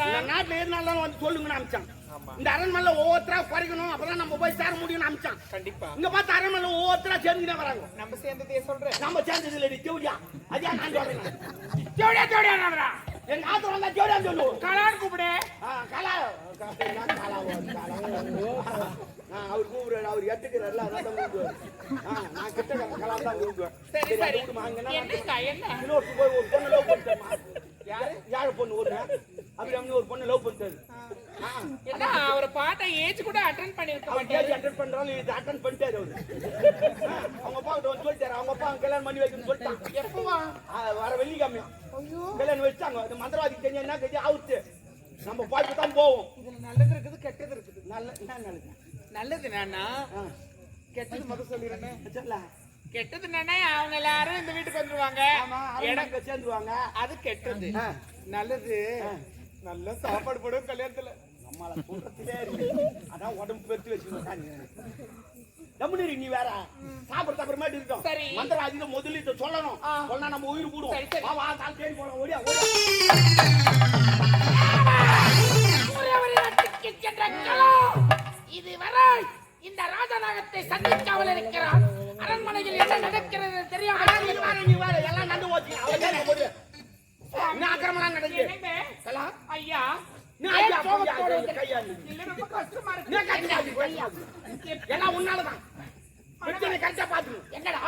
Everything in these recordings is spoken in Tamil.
அனுப்பிச்சான்? நாட்டுல இருந்தாலும் வந்து சொல்லுங்கன்னு அனுப்பிச்சான். இந்த அரண்மனையில ஒவ்வொருத்தரா குறைக்கணும், அப்பதான் நம்ம போய் சேர முடியும்னு அனுப்பிச்சான். கண்டிப்பா. இங்க பார்த்து அரண்மனையில ஒவ்வொருத்தரா சேர்ந்துதான் வராங்க. நம்ம சேர்ந்ததே சொல்றேன். நம்ம சேர்ந்தது இல்லடி ஜோடியா. அதான் நான் சொல்றேன். ஜோடியா ஜோடியா எங்க ஆத்துல வந்தா ஜோடியான்னு சொல்லுவோம். கலான்னு கூப்பிடு. கலா அவர் கூப்பிடுறாரு, அவர் எட்டுக்கிறாருல அதான் கூப்பிடுவாரு. நான் கிட்ட கலா தான் கூப்பிடுவேன். சரி சரி. என்ன இன்னொரு போய் ஒரு பொண்ணு லவ் பண்ணிட்டேன். யார பொண்ணு ஒரு அப்படி அவங்க ஒரு பொண்ணு லவ் பண்ணிட்டாரு. என்ன அவர் பாட்ட ஏஜ் கூட அட்டெண்ட் பண்ணிருக்க மாட்டாரு. அட்டெண்ட் பண்றாரு, இது அட்டெண்ட் பண்ணிட்டாரு அவரு. அவங்க அப்பா கிட்ட வந்து சொல்லிட்டாரு, அவங்க அப்பா கல்யாணம் பண்ணி வைக்கணும்னு சொல்லிட்டாங்க. எப்பவா? வர வெள்ளிக்கிழமையா கல்யாணம் வச்சாங்க. இந்த மந்திரவாதிக்கு தெரிஞ்ச என்ன கட்சி அவுத்து நம்ம பார்த்து தான் போவோம். இதுல நல்லது இருக்குது கெட்டது இருக்குது. என்ன நல்லது? நல்லது நானா, கெட்டது முதல் சொல்லிடுறேன். சொல்ல கெட்டது நானே அவங்க எல்லாரும் இந்த வீட்டுக்கு வந்துருவாங்க, எனக்கு சேர்ந்துருவாங்க. அது கெட்டது. நல்லது நல்ல சாப்பாடு போடுவோம் கல்யாணத்துல. நம்மள சொல்றதுலே அதான் உடம்பு பெருத்து வச்சுக்கணும். நீ வேற சாப்பிட அப்புறமேட்டு இருக்கோம். மந்திரவாதியில முதலீட்டு சொல்லணும், சொன்னா நம்ம உயிர் போடுவோம். தேடி போலாம். ஓடியா இதுவரை இந்த ராஜநாகத்தை சந்திக்காமல் இருக்கிறார். அரண்மனையில் என்ன நடக்கிறது தெரியாம நீ வேற எல்லாம் நண்டு போச்சு. என்ன ஆக்கிரமணம் நடக்குது? ஐயா எல்லாம் உன்னாலதான். கரெக்டா பாத்துக்கணும். என்னடா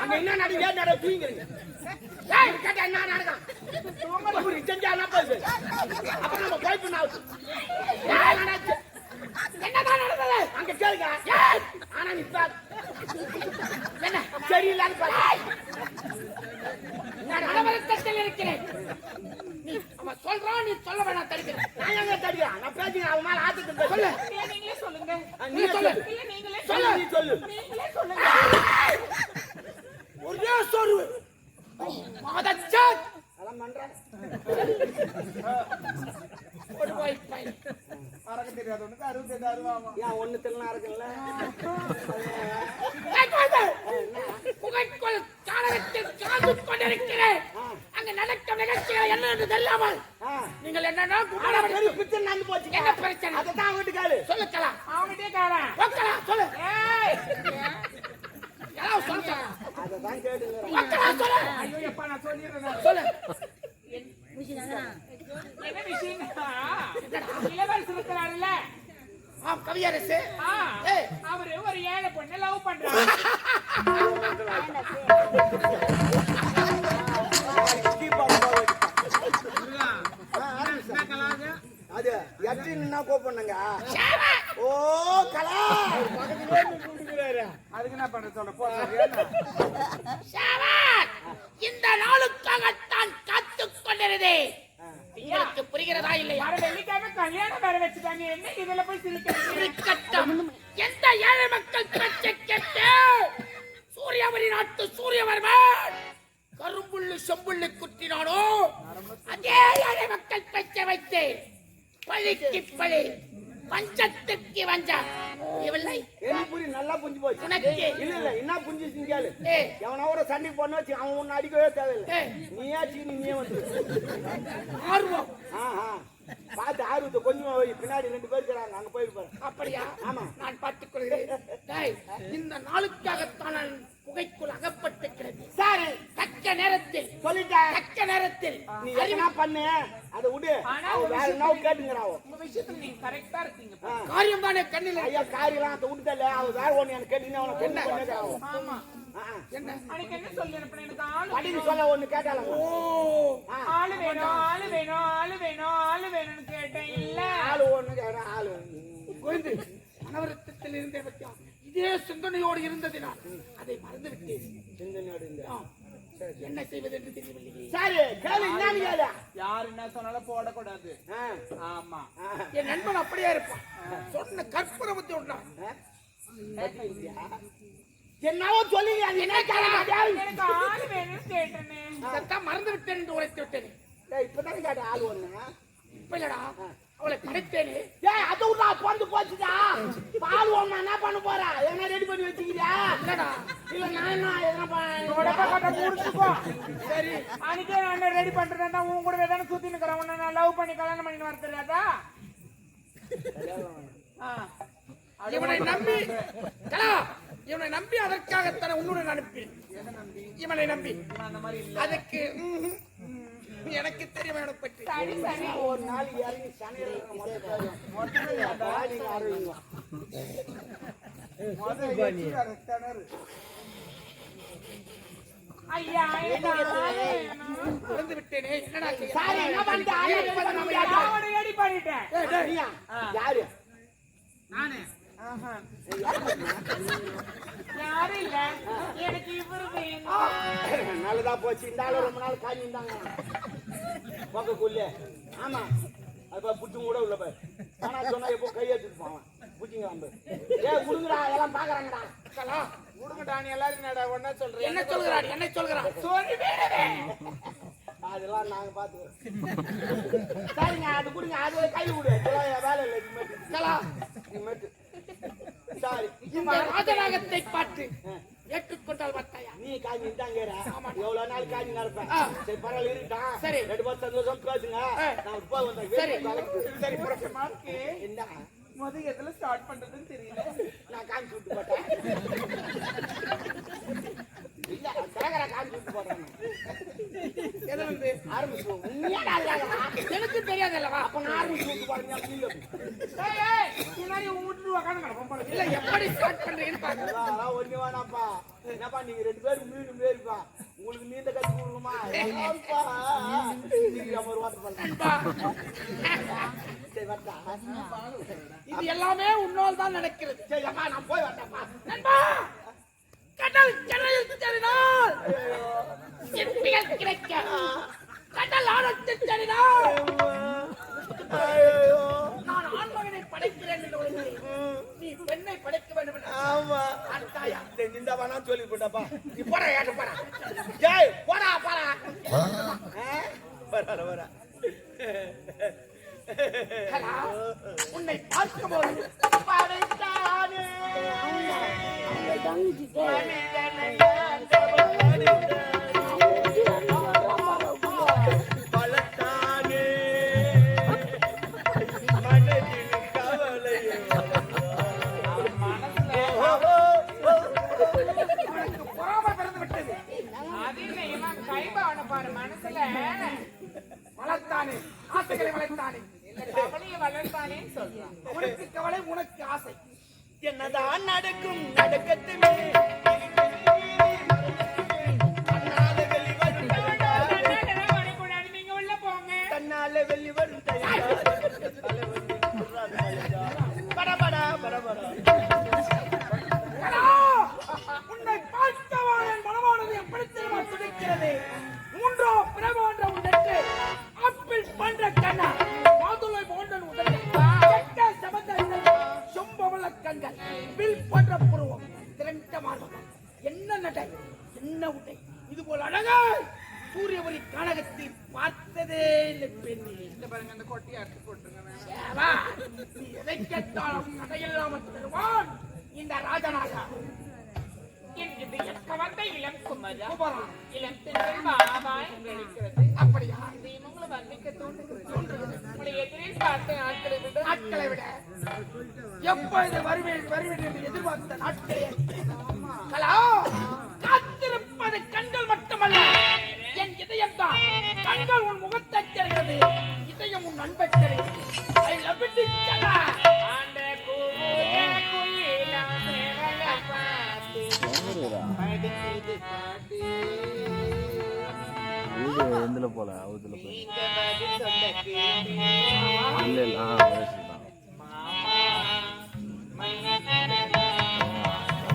அங்க என்ன நடக்குது? தூங்குறீங்க கேட்டா என்ன நடக்கும்? செஞ்சா என்ன போகுது? அப்புறம் நம்ம போய்ப்பு என்னதான் நடந்தது அங்க கேளுங்க. ஆனா நீ என்ன சரியில்லான்னு நடவடிக்கையில் இருக்கிறேன். நீ அவன் சொல்றான், நீ சொல்ல வேணாம். தடுக்கிறேன். நான் எங்க தடுக்கிறேன்? நான் பேசுகிறேன். அவன் மேல ஆத்துக்கு சொல்லு. நீங்களே சொல்லுங்க. நீ சொல்லு. நீங்களே சொல்லு. நீ சொல்லு. நீங்களே சொல்லுங்க. ஒரே சொரு மாதச்சான் அதெல்லாம் பண்றேன். ஒரு போய் பையன் அரக்க தெரியாது. ஒண்ணுக்கு 66 ஆமா. ஏன் ஒண்ணு தெரியல இருக்குல்ல? புகைக்குள் சாளரத்தில் காத்து கொண்டிருக்கிறேன். அங்க நடக்கும் நிகழ்ச்சிகள் என்ன என்று தெரியாமல் நீங்கள் என்னன்னா பிச்சை நடந்து போச்சு. என்ன பிரச்சனை? அதான் வீட்டுக்காரு சொல்லுக்கலாம். அவங்ககிட்டே காரன் சொல்லு. அதான் கேட்டுங்க. ஐயோ எப்பா நான் சொல்லிடுறேன். சொல்லு. என்ன விஷயம்? இளவரசர் இருக்கிறாருல்ல, கவியரசு, அவரு ஒரு ஏழை பொண்ணு லவ் பண்றாரு. அது எட்டு நின்னா கோப்பண்ணுங்க. ஓ கலா அதுக்கு என்ன பண்ண சொல்ற? இந்த நாளுக்காகத்தான் காத்துக் கொண்டிருந்தே. உங்களுக்கு புரிகிறதா இல்லையா? வெள்ளிக்கிழமை கல்யாணம் வர வச்சுட்டாங்க. என்ன இதுல போய் சிரிக்கட்டும். எந்த ஏழை மக்கள் பேச்சை கேட்டு சூரியவரி நாட்டு சூரியவர்மன் கரும்புள்ளு செம்புள்ளு குத்தினானோ அதே ஏழை மக்கள் பேச்சை வைத்து பழிக்கு பழி, பஞ்சத்துக்கு வஞ்சம். நல்லா புரிஞ்சு போச்சு. உனக்கு இல்ல என்ன புரிஞ்சு செஞ்சாலு எவனோட சண்டை பண்ண வச்சு அவன் ஒன்னு அடிக்கவே தேவையில்லை. நீயா சீனி நீயே வந்து ஆர்வம் பார்த்து ஆர்வத்தை கொஞ்சம் பின்னாடி 2 பேர் இருக்கிறாங்க, அங்க போயிருப்பாரு. அப்படியா? ஆமா, நான் பார்த்துக் கொள்கிறேன். இந்த நாளுக்காகத்தான் நான் புகைக்குள் அகப்பட்டிருக்கிறது. சாரு தக்க நேரத்தில் சொல்லிட்டேன். தக்க நேரத்தில் நீ என்ன பண்ணு அதை விடு. வேற என்ன கேட்டுங்கிறாவோ. உங்க விஷயத்துல நீங்க கரெக்டா இருக்கீங்க. காரியம் தானே கண்ணில். ஐயா காரியெல்லாம் அதை விட்டுதல்ல. அவ வேற ஒண்ணு எனக்கு கேட்டீங்கன்னா அவனை பெண்ணு பண்ணிக்கிறாவோ. ஆமா என்ன அன்னைக்கு என்ன சொல்லி அனுப்புறேன்? எனக்கு ஆளு படிக்க சொல்ல ஒண்ணு கேட்டாலும் ஆளு வேணும் ஆளு வேணும் ஆளு வேணும் ஆளு வேணும்னு கேட்டேன். இல்ல ஆளு ஒண்ணு கேட்டா ஆளு குழந்தை மனவருத்தத்தில் இருந்தே பத்தியா இதே சிந்தனையோடு இருந்ததினால் அதை மறந்து விட்டேன். சிந்தனையோடு இருந்தா என்ன செய்வது என்று தெரியவில்லை. சரி கேளு. என்னன்னு கேளு. யார் என்ன சொன்னாலும் போடக்கூடாது. ஆமா, என் நண்பன் அப்படியே இருப்பான். சொன்ன கற்பனை பத்தி விட்டான். என்னவோ சொல்லி எனக்கு ஆளு வேணும்னு கேட்டேன். மறந்து விட்டேன் என்று உரைத்து விட்டேன். இப்பதான் கேட்ட ஆளு ஒண்ணு. இப்ப இல்லடா, அவளை படைத்தேனே. ஏய் அது விடா பொந்து போச்சுடா. பால் ஒண்ணா என்ன பண்ண போறா? என்ன ரெடி பண்ணி வச்சிக்கிறியா? இல்லடா. இல்ல நான் எதனா உடம்ப கட்ட முடிச்சுக்கோ. சரி. அன்னைக்கே நான் ரெடி பண்றேன்னா உன் கூடவே தானே சுத்தி நிக்கிறேன். உன்னை நான் லவ் பண்ணி கல்யாணம் பண்ணி வர தெரியாதா? இவனை நம்பி கலா, இவனை நம்பி அதற்காகத்தானே உன்னுடன் அனுப்பி. இவனை நம்பி அதுக்கு எனக்கு தெரியும் அவனை பற்றி. ஒரு நாள் இறங்கி ஐயா மறந்து விட்டேனே. என்னடா செய்ய? சாரி என்ன பண்ணிட்டேன்? ரெடி பண்ணிட்டேன். யாரு? நானே. யாரும் இல்ல, எனக்கு இவரு வேணும். நல்லதா போச்சு. இந்த ஆளு ரொம்ப நாள் காஞ்சிருந்தாங்க பக்கக்குள்ள. ஆமா அது புடிச்சு கூட உள்ள போய் ஆனா சொன்னா எப்போ கையெழுத்துட்டு போவான் புடிச்சிங்க வந்து குடுங்கடா எல்லாம் பாக்குறாங்கடா. கலா குடுங்கடா நீ எல்லாரும் என்னடா ஒன்னா சொல்றேன். என்ன சொல்கிறான்? என்ன சொல்கிறான்? அதெல்லாம் நாங்க பாத்துக்கிறோம். சரிங்க அது கொடுங்க. அது கை விடு. வேலை இல்லை கலா இனிமேட்டு. சாரி இந்த ராஜநாகத்தை பார்த்து ஏற்றுக்கொண்டால் பார்த்தாயா? நீ காஞ்சி தாங்க எவ்வளவு நாள் காஞ்சி நடப்பேன். சரி பரவாயில்ல இருக்கான். சரி 2 வருஷம் சந்தோஷம் பேசுங்க. நான் போய் வந்தேன். சரி சரி புரட்சமாக்கு என்ன முதல் எதுல ஸ்டார்ட் பண்றதுன்னு தெரியல. நான் காஞ்சி விட்டு போட்டேன். இல்ல சேகர காஞ்சி விட்டு போட்டேன். எது வந்து ஆரம்பிச்சுவோம். உண்மையா எனக்கு தெரியாது அல்லவா? அப்ப நான் ஆரம்பிச்சு விட்டு போறேன். இந்த மாதிரி வீட்டு உட்காந்து கிடப்போம். இல்ல எப்படி ஸ்டார்ட் பண்றீங்கன்னு பாருங்க. அதெல்லாம் ஒண்ணு வேணாப்பா. என்னப்பா நீங்க 2 பேரும் மீன் மேரிப்பா. உங்களுக்கு நீந்த கத்து கொடுக்கணுமா? ஒரு வார்த்தை பண்ணலாம். சரி வரட்டா. இது எல்லாமே உன்னால் தான் நடக்கிறது. சரி அம்மா நான் போய் வரட்டேன்ப்பா. நண்பா கடல் கடலில் தெரினால் சிற்பிகள் கிடைக்க கடல் ஆழத்தில் தெரினால் நான் ஆண்மகனை படைக்கிறேன் என்று உணர்கிறேன். நீ பெண்ணை படைக்க வேண்டும் என்று ஆமா அர்த்தாயா? இந்த வேணா சொல்லி போட்டாப்பா. நீ போடா ஏட்ட போடா. ஜெய் போடா போடா. வர வர கலா, உன்னை பார்க்கும்போது படைத்தானே பலத்தானே மனதில் கவலை உனக்கு பொறாமை பிறந்து விட்டது. அது இல்லை, இவன் கைபாவனை பாரு மனசுல வளர்த்தானே ஆசைகளை வளர்த்தானே. கவலையை வளர்த்தானேன்னு சொல்றான். உனக்கு கவலை உனக்கு ஆசை. என்னதான் நடக்கும் நடக்கட்டுமே. தன்னால வெளிவரும் நீங்க உள்ள போங்க. தன்னால வெளிவரும் படபடா படபடா. கலா, உன்னை பார்த்தவா என் மனமானது எப்படி தெரியுமா துடிக்கிறது? 3ஆம் பிரபோன்ற உடற்கு ஆப்பிள் பண்ற கண்ணா மாதுளை போன்ற உடல் கெட்ட சமந்தங்கள் சும்பவள கண்கள் வில் போன்ற புருவம் திரண்ட மார்பகம் என்ன நடை என்ன உடை இது போல அழகா சூரியவரி கானகத்தில் பார்த்ததே இல்லை பெண்ணே. இந்த பாருங்க அந்த கொட்டியை அறுத்து போட்டுருங்க. சேவா, நீ எதை கேட்டாலும் நகையில்லாமல் தருவான் இந்த ராஜநாகா. இது எக்க வந்த இளம் குமரா குமரா. இளம் பெண்கள் பாபா என்று அழைக்கிறது. அப்படியா? இது உங்களை வர்ணிக்க தோன்றுகிறது. உங்களை எதிரில் பார்த்த ஆட்களை விட நாட்களை விட எப்பொழுது வருவேன் வருவேன் என்று எதிர்பார்த்த நாட்களே. கலா, காத்திருப்பது கண்கள் மட்டுமல்ல என் இதயம் தான். கண்கள் உன் முகத்தை தெரிகிறது, இதயம் உன் அன்பை தெரிகிறது. I love you, கலா. ஆண்ட கூவுக குயிலாம் சேவல பாட்டு படிக்குது பாட்டு. இது எந்தில் போல அவதுல போய் நீங்க பதில் சொல்ல கேட்டு இல்லை இல்லை வயசுதான் மாமா மைனஸ்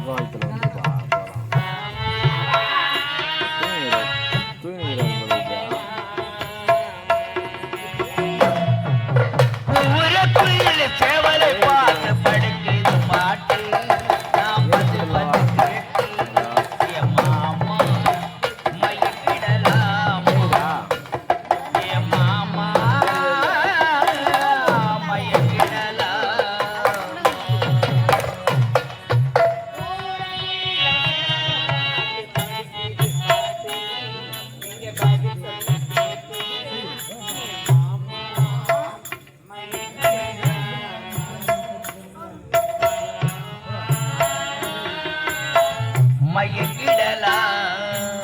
வாழ்த்துல வந்து போகிறான் தூங்குகிறான் ஊருக்குள்ள சேவலை பார்த்து படுக்குது பாட்டு. நாம் வந்து கேட்டு என் மாமா மயக்கிடலாம். என் மாமா மயங்கிடலாம்.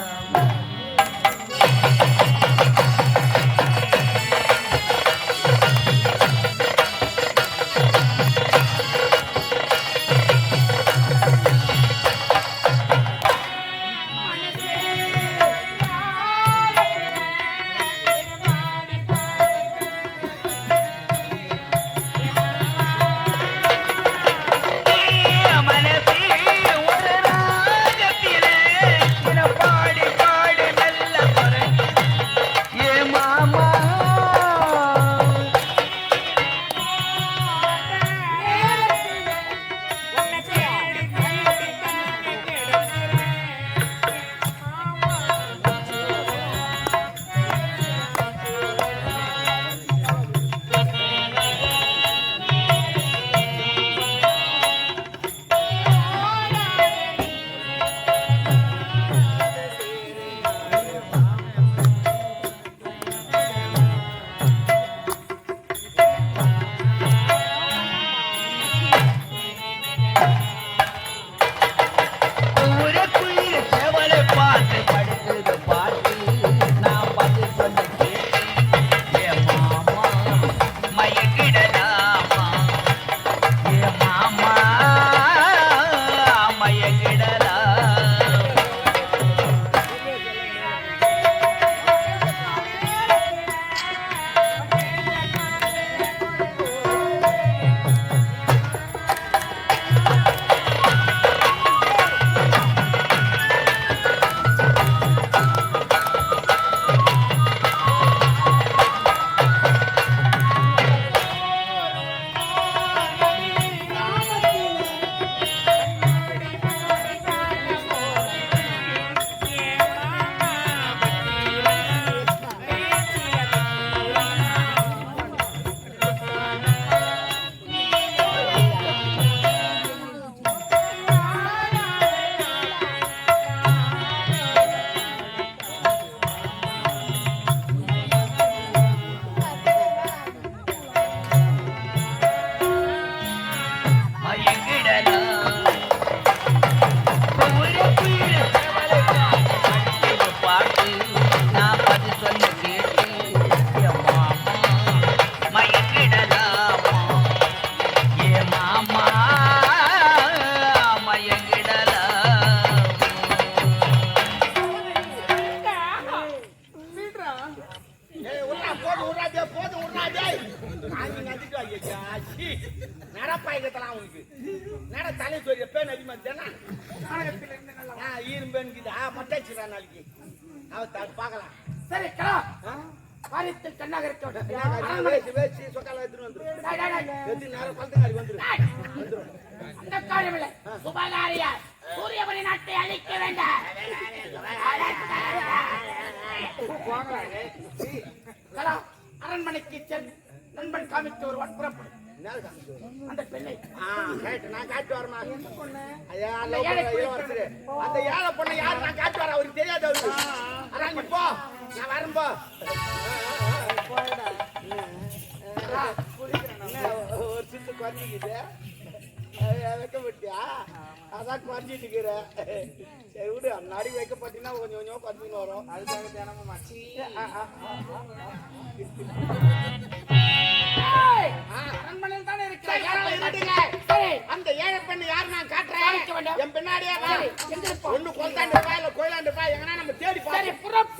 நடப்பாய்க்கத்தலாம் உனக்கு நட தலை சொரிய பேன் அதிகமா தானே ஈரும்பேன்னுக்குது மட்டாச்சுடா நாளைக்கு அவ பார்க்கலாம். சரி கலா காரியத்தில் கண்ணாக இருக்க வேச்சு வேச்சு சொக்கால எடுத்துட்டு வந்துடும் எத்தனை நேரம் குளத்துக்காரி வந்துடும் அந்த காரியம் இல்லை சுபகாரியா சூரியபுரி நாட்டை அழிக்க வேண்டாம். கலா அரண்மனைக்கு சென்று நண்பன் காமித்து ஒரு புறப்படும் அந்த பெண்ணை நான் காட்டு வரமா அந்த ஏழை பொண்ணை யாரு நான் காட்டு வர அவருக்கு தெரியாது அவருக்கு. அதான் நீ போ நான் வரம்போ ஒரு சித்து குறைஞ்சிக்குது வைக்கப்பட்டியா அதான் குறைஞ்சிட்டு இருக்கிற. சரி விடு நடி வைக்கப்பட்டீங்கன்னா கொஞ்சம் கொஞ்சம் குறைஞ்சின்னு வரும். அதுக்காக தினமும் அரண்மனையில் தானே அந்த ஏழை பெண்ணு யாரு நான் காட்டுறேன். என் பின்னாடியே ஒண்ணு கொண்டாண்டு பா இல்ல கோயிலாண்டு பா எங்கன்னா நம்ம தேடி புறம்